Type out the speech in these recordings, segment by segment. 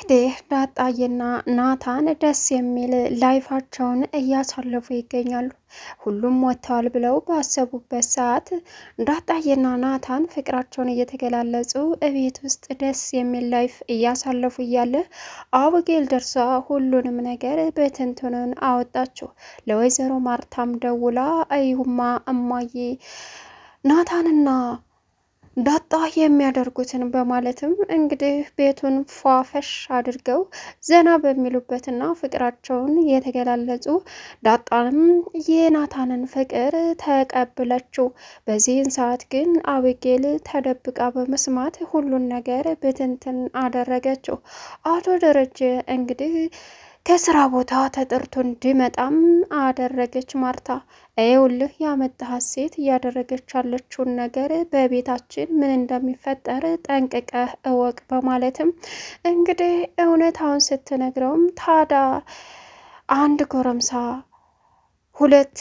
እንግዲህ ዳጣዬና ናታን ደስ የሚል ላይፋቸውን እያሳለፉ ይገኛሉ። ሁሉም ወጥተዋል ብለው ባሰቡበት ሰዓት ዳጣዬና ናታን ፍቅራቸውን እየተገላለጹ እቤት ውስጥ ደስ የሚል ላይፍ እያሳለፉ እያለ አብጌል ደርሳ ሁሉንም ነገር በትንትኑን አወጣቸው። ለወይዘሮ ማርታም ደውላ እዩማ እማዬ ናታንና ዳጣ የሚያደርጉትን በማለትም እንግዲህ ቤቱን ፏፈሽ አድርገው ዘና በሚሉበትና ፍቅራቸውን የተገላለጹ ዳጣንም የናታንን ፍቅር ተቀብለችው። በዚህን ሰዓት ግን አብጌል ተደብቃ በመስማት ሁሉን ነገር ብትንትን አደረገችው። አቶ ደረጀ እንግዲህ ከስራ ቦታ ተጠርቶ እንዲመጣም አደረገች። ማርታ ይኸውልህ ያመጣሃት ሴት እያደረገች ያለችውን ነገር በቤታችን ምን እንደሚፈጠር ጠንቅቀህ እወቅ በማለትም እንግዲህ እውነታውን ስትነግረውም ታዳ አንድ ጎረምሳ ሁለት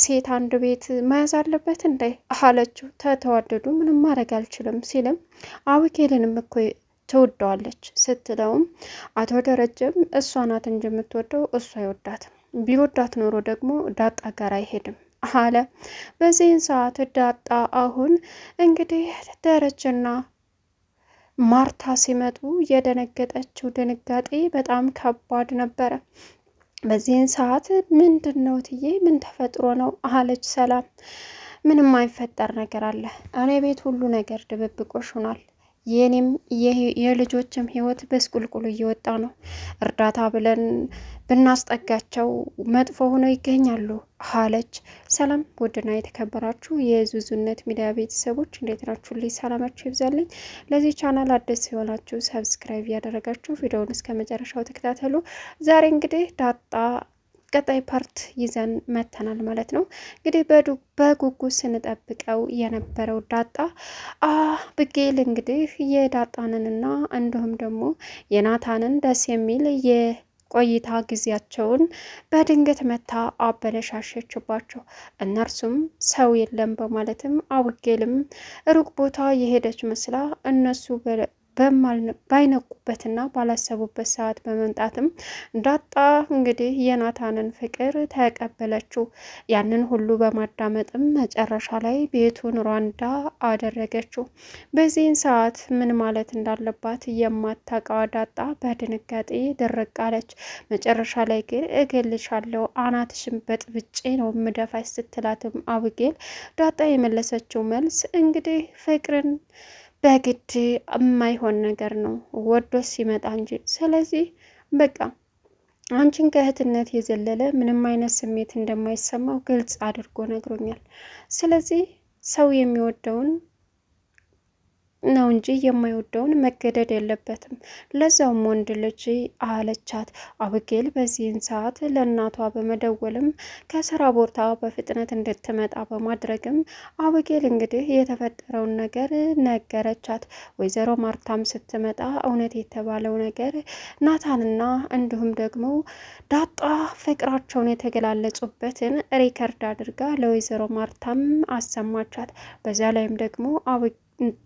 ሴት አንድ ቤት መያዝ አለበት እንዴ አለችው። ተተዋደዱ ምንም ማድረግ አልችልም ሲልም አብጌልንም እኮ ትወደዋለች ስትለውም አቶ ደረጀም እሷ ናት እንጂ የምትወደው እሷ አይወዳትም፣ ቢወዳት ኖሮ ደግሞ ዳጣ ጋር አይሄድም አለ። በዚህን ሰዓት ዳጣ አሁን እንግዲህ ደረጀና ማርታ ሲመጡ የደነገጠችው ድንጋጤ በጣም ከባድ ነበረ። በዚህን ሰዓት ምንድን ነው ትዬ ምን ተፈጥሮ ነው አለች ሰላም። ምንም አይፈጠር ነገር አለ፣ እኔ ቤት ሁሉ ነገር ድብብቆሽ ሆኗል፣ የኔም የልጆችም ህይወት በስቁልቁሉ እየወጣ ነው። እርዳታ ብለን ብናስጠጋቸው መጥፎ ሆነው ይገኛሉ አለች ሰላም። ውድና የተከበራችሁ የዙዙነት ሚዲያ ቤተሰቦች እንዴት ናችሁ? ልይ ሰላማችሁ ይብዛልኝ። ለዚህ ቻናል አዲስ የሆናችሁ ሰብስክራይብ ያደረጋችሁ ቪዲዮውን እስከ መጨረሻው ተከታተሉ። ዛሬ እንግዲህ ዳጣ ቀጣይ ፓርት ይዘን መተናል ማለት ነው። እንግዲህ በጉጉት ስንጠብቀው የነበረው ዳጣ አብጌል እንግዲህ የዳጣንንና እንዲሁም ደግሞ የናታንን ደስ የሚል የቆይታ ጊዜያቸውን በድንገት መታ አበለሻሸችባቸው። እነርሱም ሰው የለም በማለትም አብጌልም ሩቅ ቦታ የሄደች መስላ እነሱ ባይነቁበትና ባላሰቡበት ሰዓት በመምጣትም ዳጣ እንግዲህ የናታንን ፍቅር ተቀበለችው። ያንን ሁሉ በማዳመጥም መጨረሻ ላይ ቤቱን ሯንዳ አደረገችው። በዚህን ሰዓት ምን ማለት እንዳለባት የማታውቀዋ ዳጣ በድንጋጤ ድርቅ አለች። መጨረሻ ላይ ግን እገልሻለሁ አናትሽን በጥብጬ ነው ምደፋሽ ስትላትም አብጌል ዳጣ የመለሰችው መልስ እንግዲህ ፍቅርን በግድ የማይሆን ነገር ነው ወዶ ሲመጣ እንጂ። ስለዚህ በቃ አንቺን ከእህትነት የዘለለ ምንም አይነት ስሜት እንደማይሰማው ግልጽ አድርጎ ነግሮኛል። ስለዚህ ሰው የሚወደውን ነው እንጂ የማይወደውን መገደድ የለበትም፣ ለዛውም ወንድ ልጅ አለቻት አብጌል። በዚህን ሰዓት ለእናቷ በመደወልም ከስራ ቦታ በፍጥነት እንድትመጣ በማድረግም አብጌል እንግዲህ የተፈጠረውን ነገር ነገረቻት። ወይዘሮ ማርታም ስትመጣ እውነት የተባለው ነገር ናታንና እንዲሁም ደግሞ ዳጣ ፍቅራቸውን የተገላለጹበትን ሪከርድ አድርጋ ለወይዘሮ ማርታም አሰማቻት። በዛ ላይም ደግሞ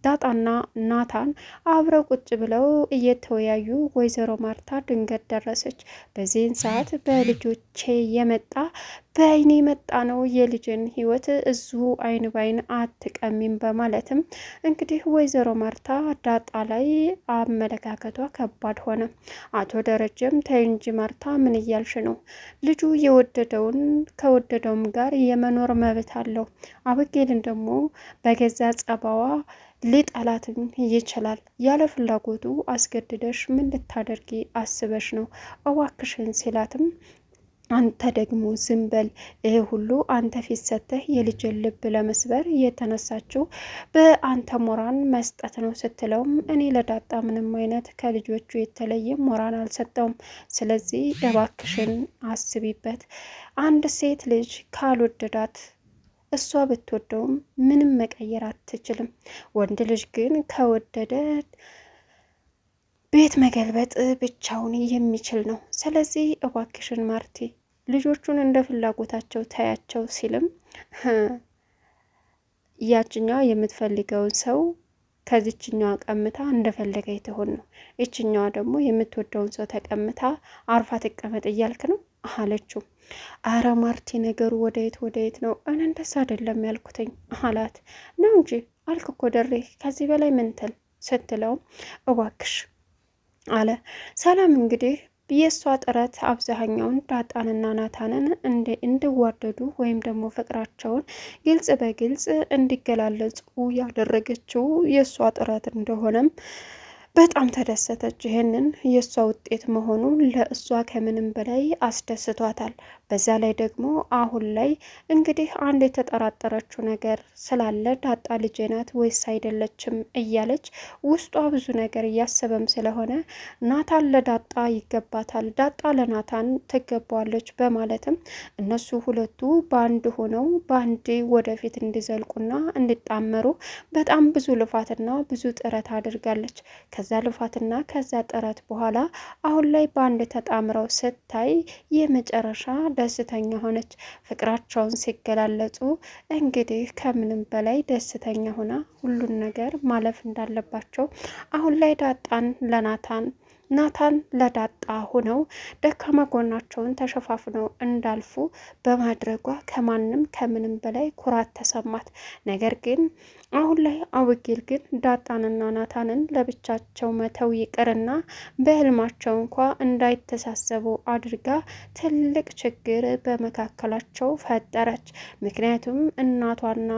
ዳጣና ናታን አብረው ቁጭ ብለው እየተወያዩ ወይዘሮ ማርታ ድንገት ደረሰች። በዚህን ሰዓት በልጆቼ የመጣ በአይኔ የመጣ ነው፣ የልጅን ህይወት እዚሁ አይን ባይን አትቀሚም በማለትም እንግዲህ ወይዘሮ ማርታ ዳጣ ላይ አመለካከቷ ከባድ ሆነ። አቶ ደረጀም ተይ እንጂ ማርታ ምን እያልሽ ነው? ልጁ የወደደውን ከወደደውም ጋር የመኖር መብት አለው። አብጌልን ደግሞ በገዛ ጸባዋ ሊጠላትም ይችላል። ያለ ፍላጎቱ አስገድደሽ ምን ልታደርጊ አስበሽ ነው? እዋክሽን ሲላትም አንተ ደግሞ ዝም በል፣ ይሄ ሁሉ አንተ ፊት ሰተህ የልጅን ልብ ለመስበር የተነሳችው በአንተ ሞራን መስጠት ነው ስትለውም እኔ ለዳጣ ምንም አይነት ከልጆቹ የተለየ ሞራን አልሰጠውም። ስለዚህ እባክሽን አስቢበት። አንድ ሴት ልጅ ካልወደዳት እሷ ብትወደውም ምንም መቀየር አትችልም። ወንድ ልጅ ግን ከወደደ ቤት መገልበጥ ብቻውን የሚችል ነው። ስለዚህ እባክሽን ማርቲ ልጆቹን እንደ ፍላጎታቸው ታያቸው ሲልም ያችኛ የምትፈልገውን ሰው ከዚችኛዋ ቀምታ እንደፈለገኝ ትሆን ነው። ይችኛዋ ደግሞ የምትወደውን ሰው ተቀምታ አርፋ ትቀመጥ እያልክ ነው አለችው። አረ ማርቲ ነገሩ ወደየት ነው? እኔ እንደዛ አይደለም ያልኩትኝ አላት። ነው እንጂ አልክ እኮ ደሬ፣ ከዚህ በላይ ምንትል ስትለው እባክሽ አለ። ሰላም እንግዲህ የእሷ ጥረት አብዛኛውን ዳጣንና ናታንን እንዲዋደዱ ወይም ደግሞ ፍቅራቸውን ግልጽ በግልጽ እንዲገላለጹ ያደረገችው የእሷ ጥረት እንደሆነም በጣም ተደሰተች። ይህንን የእሷ ውጤት መሆኑ ለእሷ ከምንም በላይ አስደስቷታል። በዛ ላይ ደግሞ አሁን ላይ እንግዲህ አንድ የተጠራጠረችው ነገር ስላለ ዳጣ ልጄ ናት ወይስ አይደለችም እያለች ውስጧ ብዙ ነገር እያሰበም ስለሆነ ናታን ለዳጣ ይገባታል፣ ዳጣ ለናታን ትገባዋለች በማለትም እነሱ ሁለቱ በአንድ ሆነው በአንድ ወደፊት እንዲዘልቁና እንዲጣመሩ በጣም ብዙ ልፋትና ብዙ ጥረት አድርጋለች። ከዛ ልፋትና ከዛ ጥረት በኋላ አሁን ላይ በአንድ ተጣምረው ስታይ የመጨረሻ ደስተኛ ሆነች። ፍቅራቸውን ሲገላለጹ እንግዲህ ከምንም በላይ ደስተኛ ሆና ሁሉን ነገር ማለፍ እንዳለባቸው አሁን ላይ ዳጣን ለናታን ናታን ለዳጣ ሆነው ደካማ ጎናቸውን ተሸፋፍነው እንዳልፉ በማድረጓ ከማንም ከምንም በላይ ኩራት ተሰማት። ነገር ግን አሁን ላይ አውጌል ግን ዳጣንና ናታንን ለብቻቸው መተው ይቅርና በህልማቸው እንኳ እንዳይተሳሰቡ አድርጋ ትልቅ ችግር በመካከላቸው ፈጠረች። ምክንያቱም እናቷና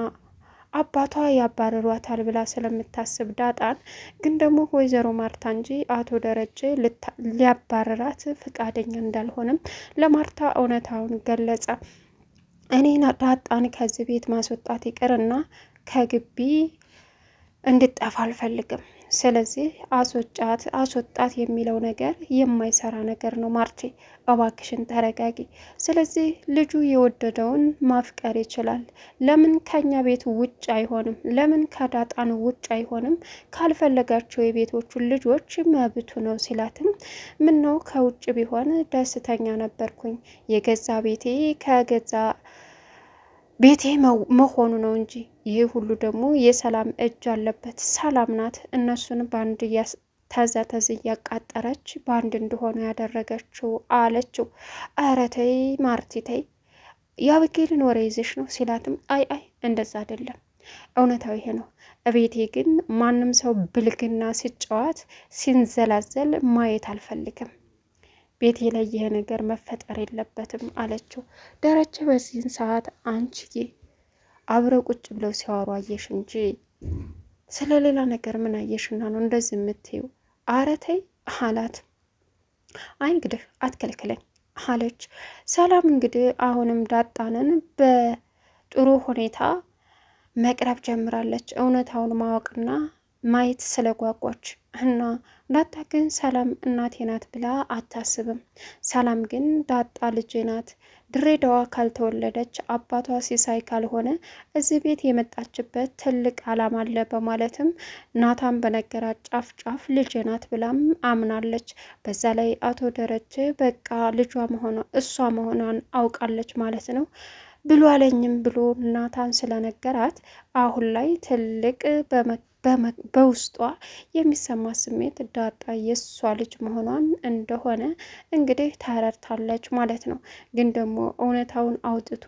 አባቷ ያባረሯታል ብላ ስለምታስብ ዳጣን ግን ደግሞ ወይዘሮ ማርታ እንጂ አቶ ደረጀ ሊያባረራት ፍቃደኛ እንዳልሆነም ለማርታ እውነታውን ገለጸ። እኔ ዳጣን ከዚህ ቤት ማስወጣት ይቅርና ከግቢ እንድጠፋ አልፈልግም። ስለዚህ አስወጣት የሚለው ነገር የማይሰራ ነገር ነው። ማርቴ እባክሽን ተረጋጊ። ስለዚህ ልጁ የወደደውን ማፍቀር ይችላል። ለምን ከኛ ቤት ውጭ አይሆንም? ለምን ከዳጣን ውጭ አይሆንም? ካልፈለጋቸው የቤቶቹን ልጆች መብቱ ነው ሲላትም ምን ነው ከውጭ ቢሆን ደስተኛ ነበርኩኝ። የገዛ ቤቴ ከገዛ ቤቴ መሆኑ ነው እንጂ ይህ ሁሉ ደግሞ የሰላም እጅ አለበት። ሰላም ናት እነሱን በአንድ ተዝ እያቃጠረች በአንድ እንደሆነ ያደረገችው አለችው። ኧረ ተይ ማርቲ ተይ፣ የአብጌልን ወሬ ይዘሽ ነው ሲላትም አይ እንደዛ አይደለም፣ እውነታው ይሄ ነው። እቤቴ ግን ማንም ሰው ብልግና ሲጫወት ሲንዘላዘል ማየት አልፈልግም። ቤቴ ላይ ይሄ ነገር መፈጠር የለበትም አለችው። ደረጀ በዚህን ሰዓት አንቺዬ አብረው ቁጭ ብለው ሲያወሩ አየሽ እንጂ ስለ ሌላ ነገር ምን አየሽና ነው እንደዚህ የምትይው? ኧረ ተይ አላት። አይ እንግዲህ አትከልክለኝ አለች ሰላም። እንግዲህ አሁንም ዳጣንን በጥሩ ሁኔታ መቅረብ ጀምራለች፣ እውነታውን ማወቅና ማየት ስለጓጓች እና ዳጣ ግን ሰላም እናቴ ናት ብላ አታስብም። ሰላም ግን ዳጣ ልጄ ናት፣ ድሬዳዋ ካልተወለደች አባቷ ሲሳይ ካልሆነ እዚህ ቤት የመጣችበት ትልቅ ዓላማ አለ በማለትም ናታን በነገራት ጫፍ ጫፍ ልጄ ናት ብላም አምናለች። በዛ ላይ አቶ ደረጀ በቃ ልጇ እሷ መሆኗን አውቃለች ማለት ነው ብሎ አለኝም ብሎ ናታን ስለነገራት አሁን ላይ ትልቅ በውስጧ የሚሰማ ስሜት ዳጣ የእሷ ልጅ መሆኗን እንደሆነ እንግዲህ ተረድታለች ማለት ነው። ግን ደግሞ እውነታውን አውጥቶ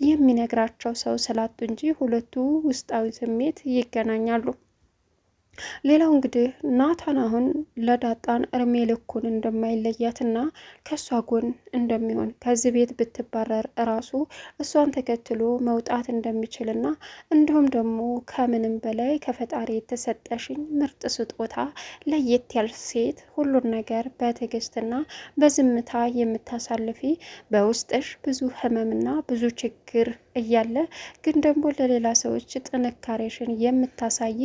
የሚነግራቸው ሰው ስላጡ እንጂ ሁለቱ ውስጣዊ ስሜት ይገናኛሉ። ሌላው እንግዲህ ናታን አሁን ለዳጣን እርሜ ልኩን እንደማይለያትና ከእሷ ጎን እንደሚሆን ከዚህ ቤት ብትባረር እራሱ እሷን ተከትሎ መውጣት እንደሚችልና እንዲሁም ደግሞ ከምንም በላይ ከፈጣሪ የተሰጠሽኝ ምርጥ ስጦታ ለየት ያል ሴት፣ ሁሉን ነገር በትዕግስትና በዝምታ የምታሳልፊ፣ በውስጥሽ ብዙ ህመምና ብዙ ችግር እያለ ግን ደግሞ ለሌላ ሰዎች ጥንካሬሽን የምታሳይ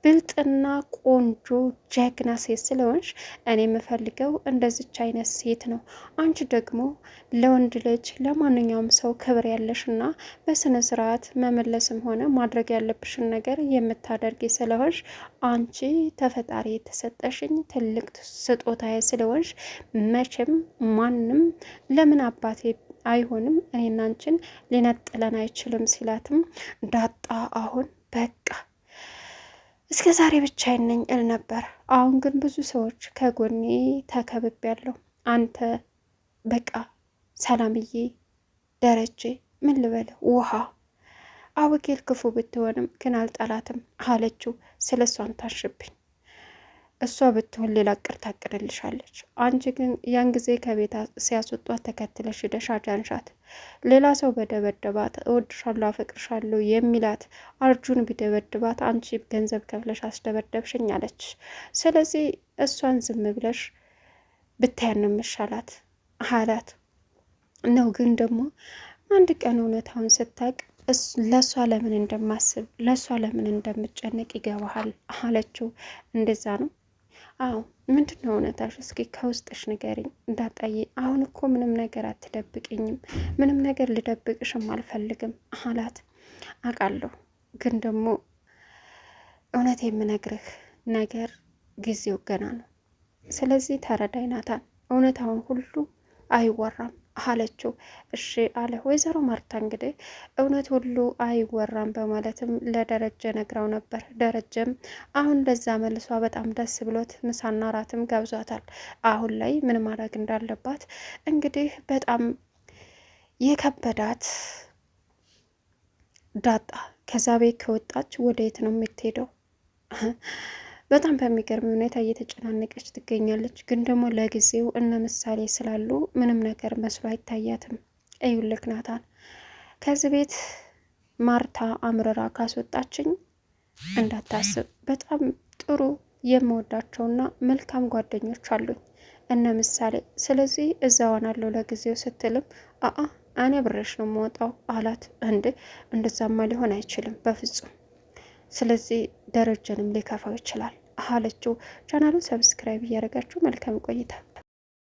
ብልጥና ቆንጆ ጀግና ሴት ስለሆንሽ እኔ የምፈልገው እንደዚች አይነት ሴት ነው። አንቺ ደግሞ ለወንድ ልጅ ለማንኛውም ሰው ክብር ያለሽና በስነ ስርዓት መመለስም ሆነ ማድረግ ያለብሽን ነገር የምታደርጊ ስለሆንሽ አንቺ ተፈጣሪ የተሰጠሽኝ ትልቅ ስጦታዬ ስለሆንሽ መቼም ማንም ለምን አባቴ አይሆንም እኔና አንቺን ሊነጥለን አይችልም ሲላትም ዳጣ አሁን በቃ እስከ ዛሬ ብቻዬን ነኝ እል ነበር። አሁን ግን ብዙ ሰዎች ከጎኔ ተከብቤያለሁ። አንተ በቃ ሰላምዬ፣ ደረጀ፣ ምን ልበል ውሃ አውቄል ክፉ ብትሆንም ግን አልጠላትም አለችው። ስለ እሷን ታሽብኝ፣ እሷ ብትሆን ሌላ ቅር ታቅድልሻለች። አንቺ ግን ያን ጊዜ ከቤት ሲያስወጧት ተከትለሽ ሂደሽ አዳንሻት። ሌላ ሰው በደበደባት እወድሻለሁ፣ አፈቅርሻለሁ የሚላት አርጁን ቢደበድባት አንቺ ገንዘብ ከፍለሽ አስደበደብሽኝ አለች። ስለዚህ እሷን ዝም ብለሽ ብታያን መሻላት አላት ነው። ግን ደግሞ አንድ ቀን እውነታውን ስታቅ ለእሷ ለምን እንደማስብ ለእሷ ለምን እንደምጨነቅ ይገባሃል አለችው። እንደዛ ነው? አዎ። ምንድን ነው እውነታሽ? እስኪ ከውስጥሽ ንገሪኝ እንዳጣዬ። አሁን እኮ ምንም ነገር አትደብቅኝም፣ ምንም ነገር ልደብቅሽም አልፈልግም አላት። አውቃለሁ፣ ግን ደግሞ እውነት የምነግርህ ነገር ጊዜው ገና ነው። ስለዚህ ተረዳይ ናታን፣ እውነታውን ሁሉ አይወራም አለችው። እሺ አለ። ወይዘሮ ማርታ እንግዲህ እውነት ሁሉ አይወራም በማለትም ለደረጀ ነግራው ነበር። ደረጀም አሁን ለዛ መልሷ በጣም ደስ ብሎት ምሳና ራትም ጋብዟታል። አሁን ላይ ምን ማድረግ እንዳለባት እንግዲህ በጣም የከበዳት ዳጣ ከዛ ቤት ከወጣች ወደ የት ነው የምትሄደው? በጣም በሚገርም ሁኔታ እየተጨናነቀች ትገኛለች። ግን ደግሞ ለጊዜው እነ ምሳሌ ስላሉ ምንም ነገር መስሎ አይታያትም። እዩልክ ናታን፣ ከዚህ ቤት ማርታ አምርራ ካስወጣችኝ እንዳታስብ፣ በጣም ጥሩ የምወዳቸውና መልካም ጓደኞች አሉኝ እነ ምሳሌ። ስለዚህ እዛ ሆናለሁ ለጊዜው ስትልም እኔ ብሬሽ ነው የምወጣው አላት። እንደዛማ ሊሆን አይችልም በፍጹም። ስለዚህ ደረጀንም ሊከፋው ይችላል አለችው። ቻናሉን ሰብስክራይብ እያደረጋችሁ መልካም ቆይታ